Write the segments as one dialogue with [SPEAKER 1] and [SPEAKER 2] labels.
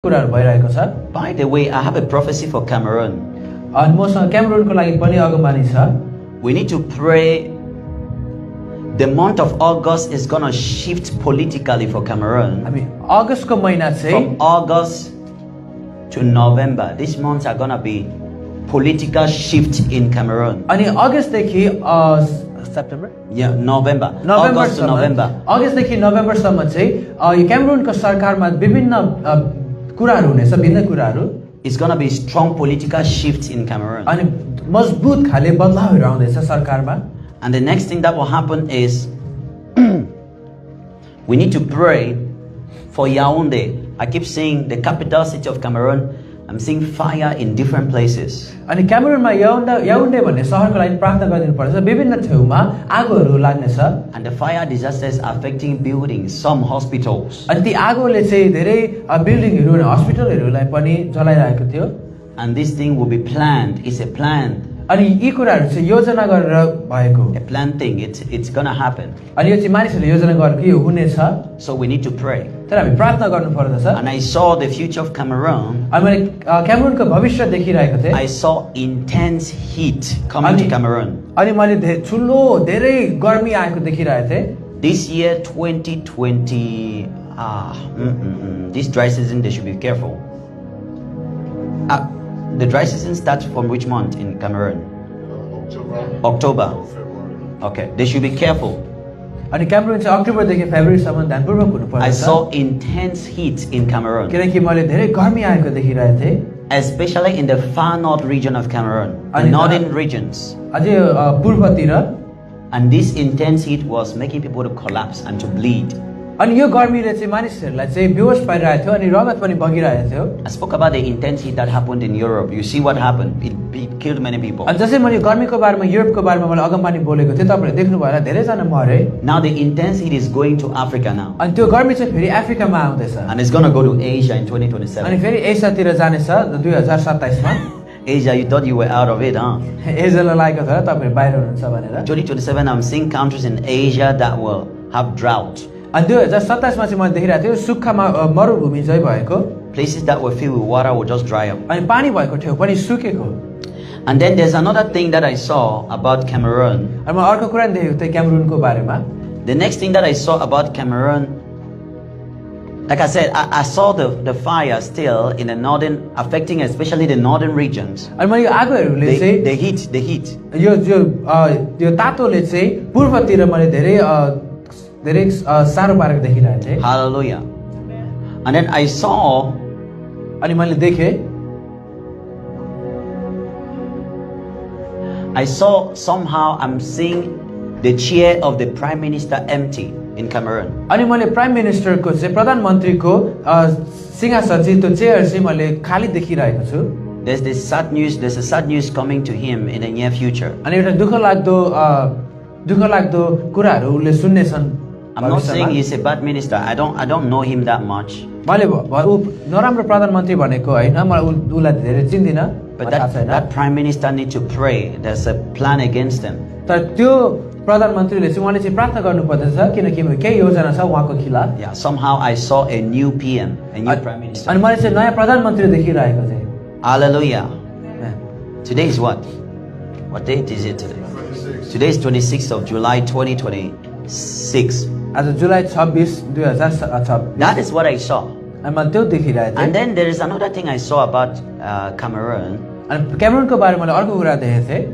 [SPEAKER 1] कुराहरु भइरहेको छ।
[SPEAKER 2] By the way, I have a prophecy for Cameroon.
[SPEAKER 1] अनि मसँग क्यामेरुनको लागि पनि अगमबानी छ।
[SPEAKER 2] We need to pray. The month of August is going to shift politically for Cameroon.
[SPEAKER 1] हामी अगस्तको महिना चाहिँ
[SPEAKER 2] From August to November, these months are going to be political shift in Cameroon.
[SPEAKER 1] अनि अगस्तदेखि September
[SPEAKER 2] Yeah, November. August to November.
[SPEAKER 1] अगस्तदेखि नोभेम्बरसम्म चाहिँ यो क्यामेरुनको सरकारमा विभिन्न कुराहरु हुनेछ, भिन्न कुराहरु।
[SPEAKER 2] It's going to be strong political shift in Cameroon.
[SPEAKER 1] अनि मजबुत खाले बदलावहरु आउँदैछ सरकारमा।
[SPEAKER 2] And the next thing that will happen is we need to pray for Yaoundé. I keep saying the capital city of Cameroon. I'm seeing fire in different places.
[SPEAKER 1] अनि क्यामेरुनमा याउन्डे भन्ने शहरको लागि प्रार्थना गरिदिनु पर्छ। विभिन्न ठाउँमा आगोहरु लाग्नेछ।
[SPEAKER 2] And the fire disasters affecting buildings, some hospitals.
[SPEAKER 1] अनि ती आगोले चाहिँ धेरै बिल्डिङहरु अनि हस्पिटलहरुलाई पनि जलाइरहेको थियो।
[SPEAKER 2] And this thing will be planned. It's a plan.
[SPEAKER 1] अनि यी कुराहरु चाहिँ योजना गरेर भएको।
[SPEAKER 2] A planned thing. It's gonna happen.
[SPEAKER 1] अनि यो चाहिँ मानिसहरूले योजना गरेको यो हुनेछ।
[SPEAKER 2] So we need to pray.
[SPEAKER 1] तर हामी प्रार्थना गर्नु पर्दछ।
[SPEAKER 2] And I saw the future of Cameroon.
[SPEAKER 1] अनि मैले क्यामेरुनको भविष्य देखिरहेको थिएँ।
[SPEAKER 2] I saw intense heat coming to Cameroon.
[SPEAKER 1] अनि मैले ठुलो धेरै गर्मी आएको देखिरहेको थिएँ।
[SPEAKER 2] This year 2020 this dry season they should be careful. The dry season starts from which month in Cameroon? October. Okay, they should be careful.
[SPEAKER 1] अनि क्यामेरुन चाहिँ अक्टोबरदेखि फेब्रुअरीसम्म ध्यानपूर्वक हुनुपर्छ।
[SPEAKER 2] I saw intense heat in Cameroon.
[SPEAKER 1] किनकि मैले धेरै गर्मी आएको देखिरहेको थिएँ।
[SPEAKER 2] Especially in the far north region of Cameroon, the northern regions.
[SPEAKER 1] अझै पूर्वतिर।
[SPEAKER 2] And this intense heat was making people to collapse and to bleed.
[SPEAKER 1] अनि यो गर्मीले चाहिँ मानिसहरूलाई चाहिँ बेहोस पारिरहेको थियो अनि रगत पनि बगिरहेको थियो।
[SPEAKER 2] I spoke about the intense heat that happened in Europe. You see what happened? It killed many people.
[SPEAKER 1] अनि जसै मैले गर्मीको बारेमा युरोपको बारेमा मैले अगमबानी बोलेको थिएँ, तपाईहरुले देख्नु भयो होला धेरै जना मरे।
[SPEAKER 2] Now the intense heat is going to Africa now.
[SPEAKER 1] अनि त्यो गर्मी चाहिँ फेरि अफ्रिकामा आउँदैछ।
[SPEAKER 2] And it's going to go to Asia in 2027.
[SPEAKER 1] अनि फेरि एसियातिर जानेछ 2027 मा।
[SPEAKER 2] Asia, you thought you were out of it, huh?
[SPEAKER 1] एसियालाई लागेको थियो तपाईहरु बाहिर हुनुहुन्छ भनेर।
[SPEAKER 2] 2027 I'm seeing countries in Asia that will have drought.
[SPEAKER 1] अनि 2027 मा चाहिँ मैले देखिरहेको थिएँ सुक्खामा मरुभूमि चाहिँ भएको।
[SPEAKER 2] Places that were filled with water will just dry up.
[SPEAKER 1] अनि पानी भएको ठाउँ पनि सुकेको।
[SPEAKER 2] And then there's another thing that I saw about Cameroon.
[SPEAKER 1] अनि म अर्को कुरा देखेको थिएँ क्यामेरुनको बारेमा।
[SPEAKER 2] The next thing that I saw about Cameroon, like I said, I saw the fire still in the northern, affecting especially the northern regions.
[SPEAKER 1] अनि मैले आगोहरुले चाहिँ
[SPEAKER 2] the heat.
[SPEAKER 1] यो तातोले चाहिँ पूर्वतिर मैले धेरै सारो पारेको देखिरहेको थिएँ।
[SPEAKER 2] Hallelujah. And then I saw,
[SPEAKER 1] अनि मैले देखेँ,
[SPEAKER 2] I saw somehow I'm seeing the chair of the prime minister empty in Cameroon.
[SPEAKER 1] अनि मैले प्राइम मिनिस्टरको चाहिँ प्रधानमन्त्रीको सिंहासन चाहिँ त्यो चेयर चाहिँ मैले खाली देखिरहेको छु।
[SPEAKER 2] There's a sad news coming to him in the near future.
[SPEAKER 1] अनि एउटा दुःखलाग्दो कुराहरु उले सुन्नेछन्।
[SPEAKER 2] I'm not saying he's a bad minister. I don't know him that much.
[SPEAKER 1] मैले नराम्रो प्रधानमन्त्री भनेको हैन, मलाई उलाई धेरै चिन्दिन।
[SPEAKER 2] But that prime minister need to pray. There's a plan against him.
[SPEAKER 1] तर त्यो प्रधानमन्त्रीले चाहिँ उहाँले चाहिँ प्रार्थना गर्नुपर्दछ किनकि केही योजना छ उहाँको खिलाफ।
[SPEAKER 2] Yeah, somehow I saw a new PM, a new prime minister.
[SPEAKER 1] अनि मैले चाहिँ नयाँ प्रधानमन्त्री देखिरहेको थिएँ।
[SPEAKER 2] Hallelujah. Today is what? What date is it today? Today is 26th of July 2026.
[SPEAKER 1] आज जुलाई 26 2026।
[SPEAKER 2] That is what I saw.
[SPEAKER 1] अनि मैले त्यो देखिरहेको थिएँ।
[SPEAKER 2] And then there is another thing I saw about Cameroon.
[SPEAKER 1] अनि क्यामेरुनको बारेमा मैले अर्को कुरा देखेको थिएँ।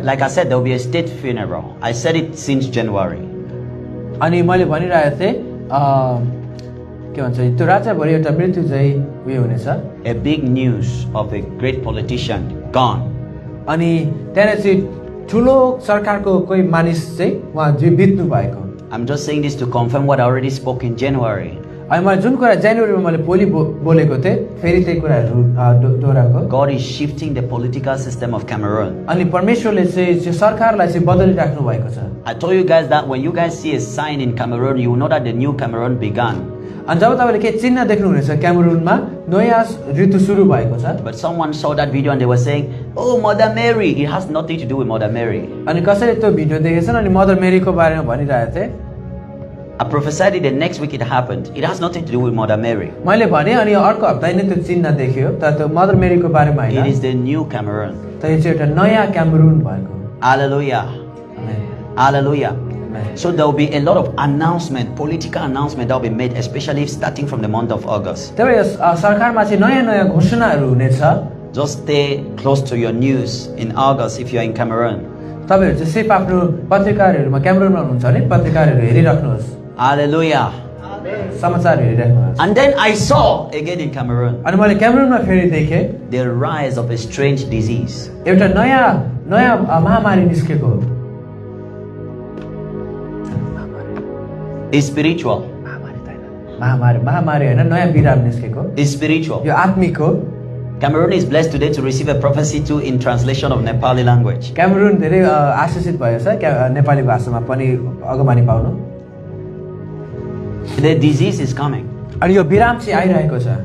[SPEAKER 2] Like I said, there will be a state funeral. I said it since January.
[SPEAKER 1] अनि मैले भनिरहेको थिएँ के भन्छ त्यो राज्यभरि एउटा मृत्यु चाहिँ उयो हुनेछ।
[SPEAKER 2] A big news of a great politician gone.
[SPEAKER 1] अनि त्यहाँ चाहिँ ठुलो सरकारको कोही मानिस चाहिँ उहाँ बित्नु भएको।
[SPEAKER 2] I'm just saying this to confirm what I already spoke in January.
[SPEAKER 1] अनि मैले जुन कुरा जनवरीमा मैले बोलेको थिएँ फेरि त्यही कुराहरु दोहोऱ्याएको।
[SPEAKER 2] God is shifting the political system of Cameroon.
[SPEAKER 1] अनि परमेश्वरले चाहिँ सरकारलाई चाहिँ बदलिराख्नु भएको छ।
[SPEAKER 2] I told you guys that when you guys see a sign in Cameroon, you will know that the new Cameroon began.
[SPEAKER 1] अनि जब तपाईले के चिन्ह देख्नुहुनेछ क्यामेरुनमा नयाँ ऋतु सुरु भएको छ।
[SPEAKER 2] But someone saw that video and they were saying, "Oh, Mother Mary, it has nothing to do with Mother Mary."
[SPEAKER 1] अनि कसैले त्यो भिडियो देखेछन् अनि मदर मेरीको बारेमा भनिरहेथे।
[SPEAKER 2] I prophesied it, the next week it happened. It has nothing to do with Mother Mary.
[SPEAKER 1] मैले भने अनि अर्को हप्ता नै त्यो चिन्ह देखियो तर त्यो मदर मेरीको बारेमा
[SPEAKER 2] It
[SPEAKER 1] Hahn
[SPEAKER 2] is the new Cameroon.
[SPEAKER 1] तर यो चाहिँ एउटा नयाँ क्यामरुन भएको
[SPEAKER 2] Hallelujah.
[SPEAKER 1] Amen.
[SPEAKER 2] Hallelujah.
[SPEAKER 1] Amen.
[SPEAKER 2] So there will be a lot of announcement, political announcement that will be made, especially starting from the month of August.
[SPEAKER 1] त्यही भएर सरकारमा चाहिँ नयाँ नयाँ घोषणाहरू हुनेछ
[SPEAKER 2] Just stay close to your news in August if you are in Cameroon.
[SPEAKER 1] तपाईहरु चाहिँ सिर्फ आफ्नो पत्रिकाहरूमा क्यामरुनमा हुनुहुन्छ भने पत्रिकाहरू हेरिराख्नुहोस्
[SPEAKER 2] Hallelujah.
[SPEAKER 1] समाचार हेरिराख्नुहोस्
[SPEAKER 2] And then I saw again in Cameroon
[SPEAKER 1] अनि मैले क्यामरुनमा फेरि देखेँ
[SPEAKER 2] the rise of a strange disease.
[SPEAKER 1] एउटा नयाँ नयाँ महामारी निस्केको हो
[SPEAKER 2] It's spiritual.
[SPEAKER 1] महामारी हैन नयाँ बिराम निस्केको
[SPEAKER 2] It's spiritual.
[SPEAKER 1] यो आत्मिक हो
[SPEAKER 2] Cameroon is blessed today to receive a prophecy too in translation of Nepali language.
[SPEAKER 1] Cameron धेरै आशिषित भएको छ नेपाली भाषामा पनि अगमनी पाउनु
[SPEAKER 2] The disease is coming.
[SPEAKER 1] अनि यो बिराम चाहिँ आइरहेको छ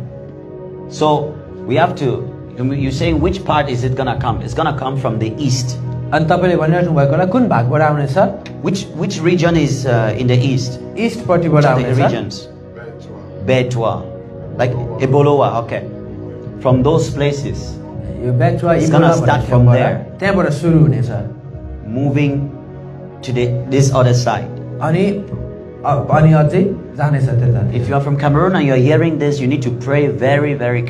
[SPEAKER 2] So we have to, you're saying which part is it going to come? It's going to come from the east.
[SPEAKER 1] अनि तपाईले भनिराख्नु भएको होला कुन भागबाट आउनेछ
[SPEAKER 2] Which region is in the east?
[SPEAKER 1] East पट्टिबाट
[SPEAKER 2] Which are the
[SPEAKER 1] आउनेछ
[SPEAKER 2] regions? Betwa. Like Eboloa, okay. From those places,
[SPEAKER 1] यो बेचवा
[SPEAKER 2] It's gonna start from there.
[SPEAKER 1] त्यहाँबाट सुरु हुनेछ
[SPEAKER 2] moving to this other side.
[SPEAKER 1] अनि अनि अझै जानेछ त्यता
[SPEAKER 2] If you are from Cameroon and you are hearing this, you need to pray very, very,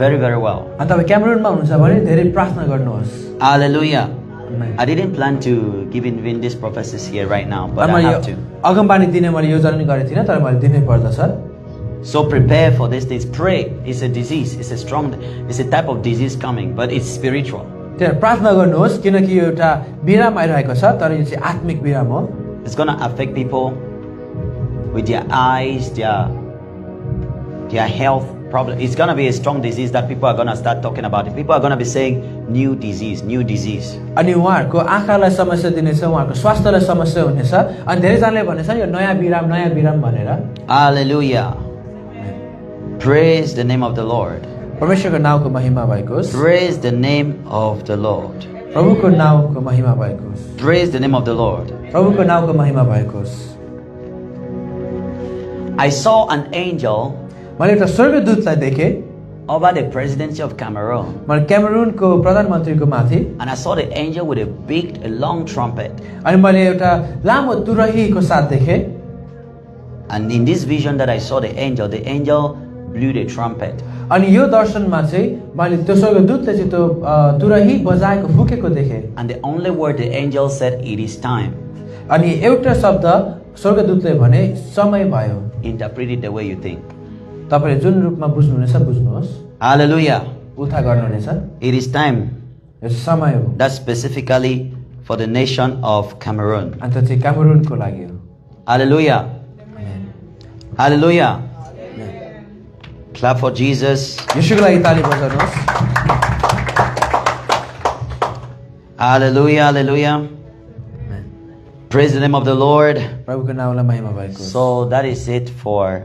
[SPEAKER 2] very, very well.
[SPEAKER 1] अनि तपाईँ क्यामरुनमा हुनुहुन्छ भने धेरै प्रार्थना गर्नुहोस्
[SPEAKER 2] Hallelujah.
[SPEAKER 1] Amen.
[SPEAKER 2] I didn't plan to give in these prophecies here right now, but
[SPEAKER 1] अनि
[SPEAKER 2] I
[SPEAKER 1] मैले
[SPEAKER 2] have to.
[SPEAKER 1] अगमबाणी दिने मैले योजना गरेको थिइनँ तर मैले दिनै पर्दछ
[SPEAKER 2] So prepare for these things. Pray. It's a disease. It's a type of disease coming, but it's spiritual.
[SPEAKER 1] त्यहाँ प्रार्थना गर्नुहोस् किनकि यो एउटा बिराम आइरहेको छ तर यो चाहिँ आत्मिक बिराम हो
[SPEAKER 2] It's going to affect people with their eyes, their health problem. It's going to be a strong disease that people are going to start talking about it. People are going to be saying new disease, new disease.
[SPEAKER 1] अनि उहाँहरूको आँखालाई समस्या दिनेछ उहाँहरूको स्वास्थ्यलाई समस्या हुनेछ अनि धेरैजनाले भनेछ यो नयाँ बिराम भनेर
[SPEAKER 2] Hallelujah. Praise the name of the Lord.
[SPEAKER 1] परमेश्वरको नामको महिमा भएको होस्
[SPEAKER 2] Praise the name of the Lord.
[SPEAKER 1] प्रभुको नामको महिमा भएको होस्
[SPEAKER 2] Praise the name of the Lord.
[SPEAKER 1] प्रभुको नामको महिमा भएको होस्
[SPEAKER 2] I saw an angel
[SPEAKER 1] मैले एउटा स्वर्गदूतलाई देखेँ
[SPEAKER 2] over the presidency of Cameroon.
[SPEAKER 1] मैले क्यामरुनको प्रधानमन्त्रीको माथि
[SPEAKER 2] And I saw the angel with a long trumpet.
[SPEAKER 1] अनि मैले एउटा लामो तुरहीको साथ देखेँ
[SPEAKER 2] And in this vision that I saw the angel blew the trumpet.
[SPEAKER 1] अनि यो दर्शनमा चाहिँ मैले त्यो स्वर्गदूतले चाहिँ त्यो तुरही बजाएको फुकेको देखेँ
[SPEAKER 2] And the only word the angel said, it is time.
[SPEAKER 1] अनि एउटा शब्द स्वर्गदूतले भने समय भयो
[SPEAKER 2] Interpret it the way you think.
[SPEAKER 1] तपाईले जुन रूपमा बुझ्नुहुनेछ बुझ्नुहोस्
[SPEAKER 2] Hallelujah.
[SPEAKER 1] उल्था गर्नुहुनेछ
[SPEAKER 2] It is time.
[SPEAKER 1] यो समय हो
[SPEAKER 2] That's specifically for the nation of Cameroon.
[SPEAKER 1] अनि त्यो चाहिँ क्यामरुनको लागि हो
[SPEAKER 2] Hallelujah.
[SPEAKER 1] Amen.
[SPEAKER 2] Hallelujah. Clap for Jesus.
[SPEAKER 1] येशूको लागि ताली बजाउनुहोस्
[SPEAKER 2] Hallelujah. Hallelujah.
[SPEAKER 1] Amen.
[SPEAKER 2] Praise the name of the Lord.
[SPEAKER 1] प्रभुको नामलाई महिमा भएको होस्
[SPEAKER 2] So that is it for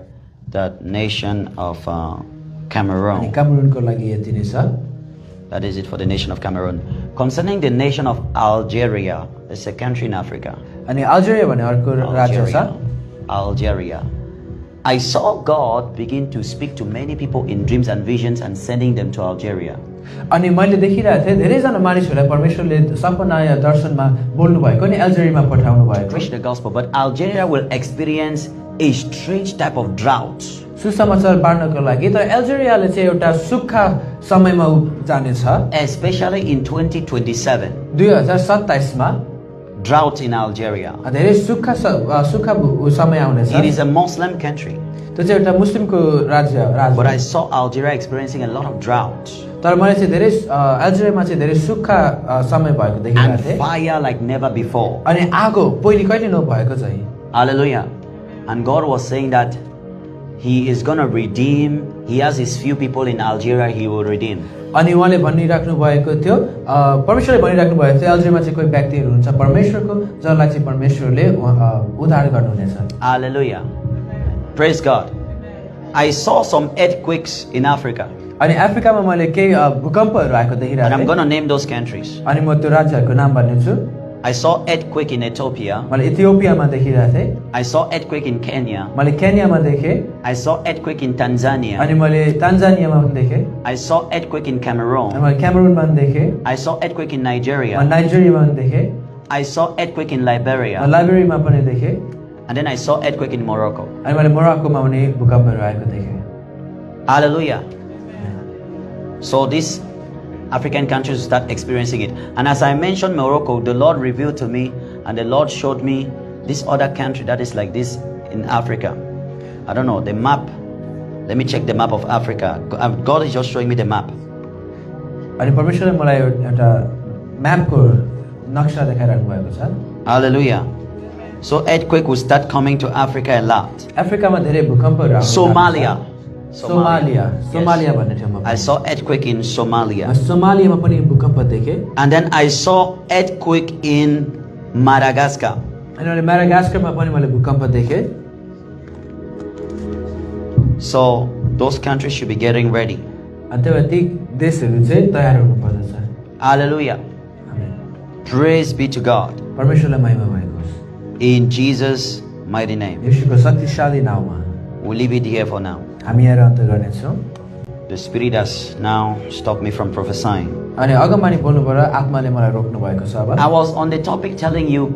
[SPEAKER 2] the nation of
[SPEAKER 1] अनि
[SPEAKER 2] Cameroon.
[SPEAKER 1] क्यामरुनको लागि यति नै छ
[SPEAKER 2] That is it for the nation of Cameroon. Concerning the nation of Algeria, it's a country in Africa.
[SPEAKER 1] अनि Algeria भन्ने अर्को राज्य छ
[SPEAKER 2] Algeria. I saw God begin to speak to many people in dreams and visions and sending them to Algeria.
[SPEAKER 1] अनि मैले देखिरहेको थिएँ धेरैजना मानिसहरूलाई परमेश्वरले सपना या दर्शनमा बोल्नु भएको अनि अल्जेरियामा पठाउनु भएको
[SPEAKER 2] Preach the gospel, but Algeria will experience a strange type of drought.
[SPEAKER 1] सुसमाचार बाँड्नको लागि तर अल्जेरियाले चाहिँ एउटा सुक्खा समयमा जानेछ
[SPEAKER 2] Especially in 2027.
[SPEAKER 1] 2027 मा
[SPEAKER 2] Drought in Algeria.
[SPEAKER 1] धेरै सुक्खा समय आउनेछ
[SPEAKER 2] It is a Muslim country,
[SPEAKER 1] त्यो चाहिँ एउटा मुस्लिमको राज्य
[SPEAKER 2] but I saw Algeria experiencing a lot of drought
[SPEAKER 1] तर मैले चाहिँ धेरै अल्जेरियामा चाहिँ धेरै सुक्खा समय भएको देखिरहेको
[SPEAKER 2] and
[SPEAKER 1] थिएँ
[SPEAKER 2] fire like never before.
[SPEAKER 1] अनि आगो पहिले कहिले नभएको चाहिँ
[SPEAKER 2] Hallelujah. And God was saying that He is going to redeem. He has His few people in Algeria He will redeem.
[SPEAKER 1] अनि उहाँले भनिराख्नु भएको थियो परमेश्वरले भनिराख्नु भएको थियो अल्जेरियामा चाहिँ कोही व्यक्तिहरू हुन्छ परमेश्वरको जसलाई चाहिँ परमेश्वरले उद्धार गर्नुहुनेछ
[SPEAKER 2] Hallelujah. Praise God. I saw some earthquakes in Africa.
[SPEAKER 1] अनि अफ्रिकामा मैले केही भूकम्पहरू आएको
[SPEAKER 2] And I'm
[SPEAKER 1] देखिरहेको
[SPEAKER 2] going to name those countries.
[SPEAKER 1] थिएँ अनि म त्यो राज्यहरूको नाम भन्नेछु
[SPEAKER 2] I saw earthquake in Ethiopia.
[SPEAKER 1] मैले इथियोपियामा देखिरहेको थिएँ,
[SPEAKER 2] I saw earthquake in Kenya.
[SPEAKER 1] मैले केन्यामा देखेँ,
[SPEAKER 2] I saw earthquake in Tanzania.
[SPEAKER 1] अनि मैले तान्जानियामा पनि देखेँ,
[SPEAKER 2] I saw earthquake in
[SPEAKER 1] अनि
[SPEAKER 2] Cameroon.
[SPEAKER 1] मैले क्यामेरुनमा पनि देखेँ,
[SPEAKER 2] I saw earthquake in
[SPEAKER 1] मैले
[SPEAKER 2] Nigeria.
[SPEAKER 1] नाइजेरियामा पनि देखेँ,
[SPEAKER 2] I saw earthquake in Liberia.
[SPEAKER 1] मैले लाइब्रेरीमा पनि देखेँ,
[SPEAKER 2] And then I saw earthquake in Morocco.
[SPEAKER 1] अनि मैले मोरक्कोमा पनि भूकम्पहरू आएको देखेँ।
[SPEAKER 2] Hallelujah. So these African countries start experiencing it. And as I mentioned Morocco, the Lord revealed to me and the Lord showed me this other country that is like this in Africa. I don't know, the map. Let me check the map of Africa. God is just showing me the map.
[SPEAKER 1] अनि परमेश्वरले मलाई एउटा म्यापको नक्सा देखाइरहनु भएको छ।
[SPEAKER 2] Hallelujah. So earthquake will start coming to Africa a lot.
[SPEAKER 1] अफ्रिकामा धेरै भूकम्पहरू आउनु
[SPEAKER 2] Somalia.
[SPEAKER 1] सोमालिया भन्ने ठाउँमा
[SPEAKER 2] I saw earthquake in Somalia.
[SPEAKER 1] सोमालियामा पनि भूकम्प देखेँ,
[SPEAKER 2] And then I saw earthquake in Madagascar.
[SPEAKER 1] अनि मैले म्याडागास्करमा पनि मैले भूकम्प देखेँ।
[SPEAKER 2] So those countries should be getting ready.
[SPEAKER 1] अनि त्यही भएर ती देशहरू चाहिँ तयार हुनु पर्दछ।
[SPEAKER 2] Hallelujah.
[SPEAKER 1] Amen.
[SPEAKER 2] Praise be to God.
[SPEAKER 1] परमेश्वरलाई महिमा भएको होस्।
[SPEAKER 2] In Jesus' mighty name.
[SPEAKER 1] येशूको शक्तिशाली नाउँमा
[SPEAKER 2] We'll leave it here for now.
[SPEAKER 1] हामी यहाँ अन्त गर्नेछौँ।
[SPEAKER 2] The Spirit has now stopped me from prophesying.
[SPEAKER 1] अनि अगमबानी बोल्नुबाट आत्माले मलाई रोक्नु भएको छ अब।
[SPEAKER 2] I was on the topic telling you